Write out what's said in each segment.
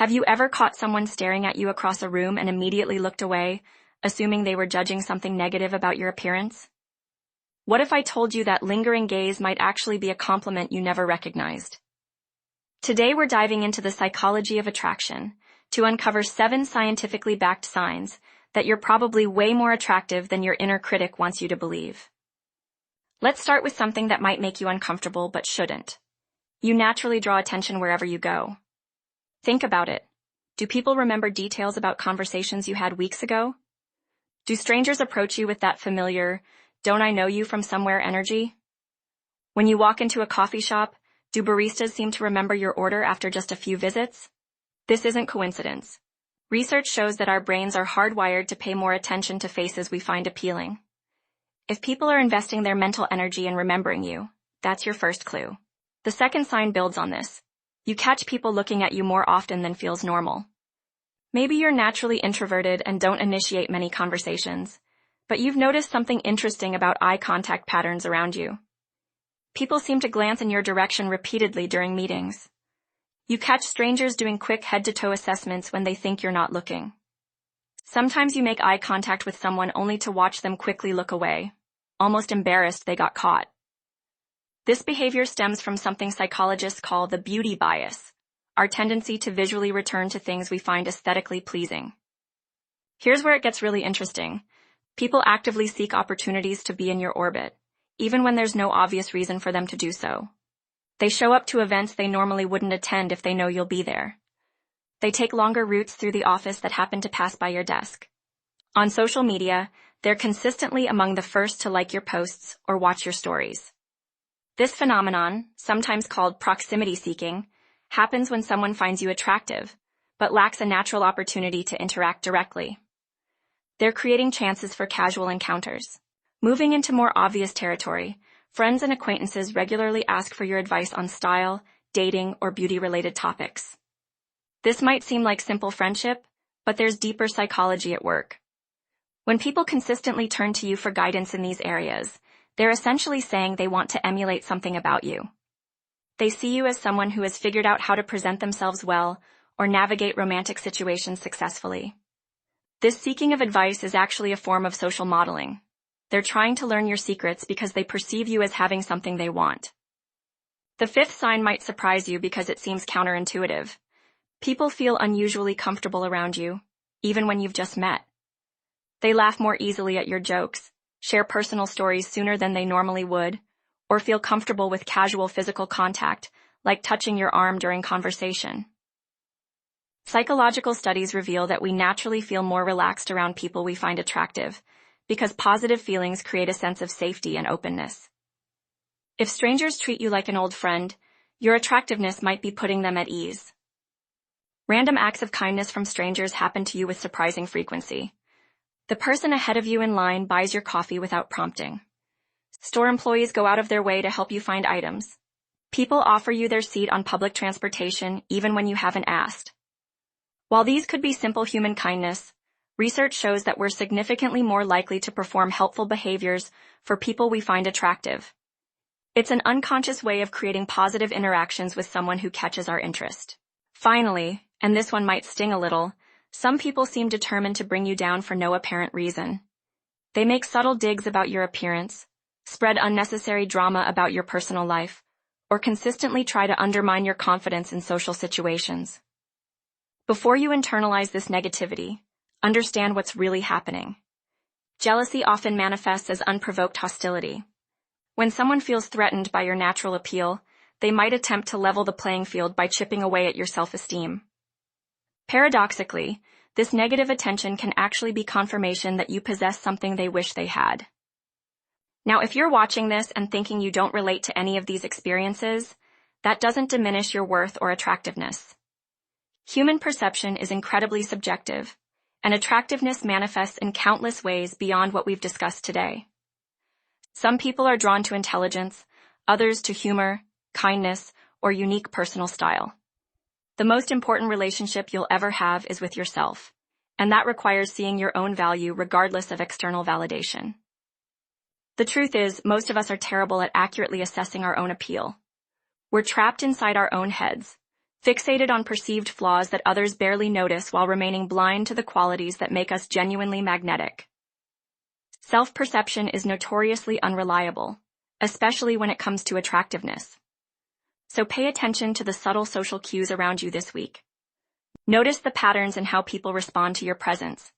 Have you ever caught someone staring at you across a room and immediately looked away, assuming they were judging something negative about your appearance? What if I told you that lingering gaze might actually be a compliment you never recognized? Today we're diving into the psychology of attraction to uncover 7 scientifically backed signs that you're probably way more attractive than your inner critic wants you to believe. Let's start with something that might make you uncomfortable but shouldn't. You naturally draw attention wherever you go. Think about it. Do people remember details about conversations you had weeks ago? Do strangers approach you with that familiar, "don't I know you from somewhere" energy? When you walk into a coffee shop, do baristas seem to remember your order after just a few visits? This isn't coincidence. Research shows that our brains are hardwired to pay more attention to faces we find appealing. If people are investing their mental energy in remembering you, that's your first clue. The second sign builds on this. You catch people looking at you more often than feels normal. Maybe you're naturally introverted and don't initiate many conversations, but you've noticed something interesting about eye contact patterns around you. People seem to glance in your direction repeatedly during meetings. You catch strangers doing quick head-to-toe assessments when they think you're not looking. Sometimes you make eye contact with someone only to watch them quickly look away, almost embarrassed they got caught. This behavior stems from something psychologists call the beauty bias, our tendency to visually return to things we find aesthetically pleasing. Here's where it gets really interesting. People actively seek opportunities to be in your orbit, even when there's no obvious reason for them to do so. They show up to events they normally wouldn't attend if they know you'll be there. They take longer routes through the office that happen to pass by your desk. On social media, they're consistently among the first to like your posts or watch your stories. This phenomenon, sometimes called proximity seeking, happens when someone finds you attractive, but lacks a natural opportunity to interact directly. They're creating chances for casual encounters. Moving into more obvious territory, friends and acquaintances regularly ask for your advice on style, dating, or beauty-related topics. This might seem like simple friendship, but there's deeper psychology at work. When people consistently turn to you for guidance in these areas, they're essentially saying they want to emulate something about you. They see you as someone who has figured out how to present themselves well or navigate romantic situations successfully. This seeking of advice is actually a form of social modeling. They're trying to learn your secrets because they perceive you as having something they want. The fifth sign might surprise you because it seems counterintuitive. People feel unusually comfortable around you, even when you've just met. They laugh more easily at your jokes, share personal stories sooner than they normally would, or feel comfortable with casual physical contact, like touching your arm during conversation. Psychological studies reveal that we naturally feel more relaxed around people we find attractive, because positive feelings create a sense of safety and openness. If strangers treat you like an old friend, your attractiveness might be putting them at ease. Random acts of kindness from strangers happen to you with surprising frequency. The person ahead of you in line buys your coffee without prompting. Store employees go out of their way to help you find items. People offer you their seat on public transportation even when you haven't asked. While these could be simple human kindness, research shows that we're significantly more likely to perform helpful behaviors for people we find attractive. It's an unconscious way of creating positive interactions with someone who catches our interest. Finally, and this one might sting a little, some people seem determined to bring you down for no apparent reason. They make subtle digs about your appearance, spread unnecessary drama about your personal life, or consistently try to undermine your confidence in social situations. Before you internalize this negativity, understand what's really happening. Jealousy often manifests as unprovoked hostility. When someone feels threatened by your natural appeal, they might attempt to level the playing field by chipping away at your self-esteem. Paradoxically, this negative attention can actually be confirmation that you possess something they wish they had. Now, if you're watching this and thinking you don't relate to any of these experiences, that doesn't diminish your worth or attractiveness. Human perception is incredibly subjective, and attractiveness manifests in countless ways beyond what we've discussed today. Some people are drawn to intelligence, others to humor, kindness, or unique personal style. The most important relationship you'll ever have is with yourself, and that requires seeing your own value regardless of external validation. The truth is, most of us are terrible at accurately assessing our own appeal. We're trapped inside our own heads, fixated on perceived flaws that others barely notice while remaining blind to the qualities that make us genuinely magnetic. Self-perception is notoriously unreliable, especially when it comes to attractiveness. So pay attention to the subtle social cues around you this week. Notice the patterns in how people respond to your presence.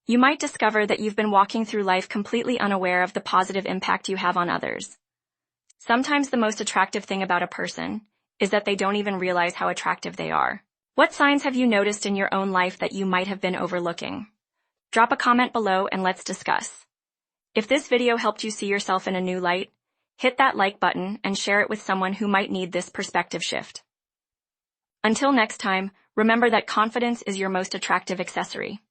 You might discover that you've been walking through life completely unaware of the positive impact you have on others. Sometimes the most attractive thing about a person is that they don't even realize how attractive they are. What signs have you noticed in your own life that you might have been overlooking? Drop a comment below and let's discuss. If this video helped you see yourself in a new light, hit that like button and share it with someone who might need this perspective shift. Until next time, remember that confidence is your most attractive accessory.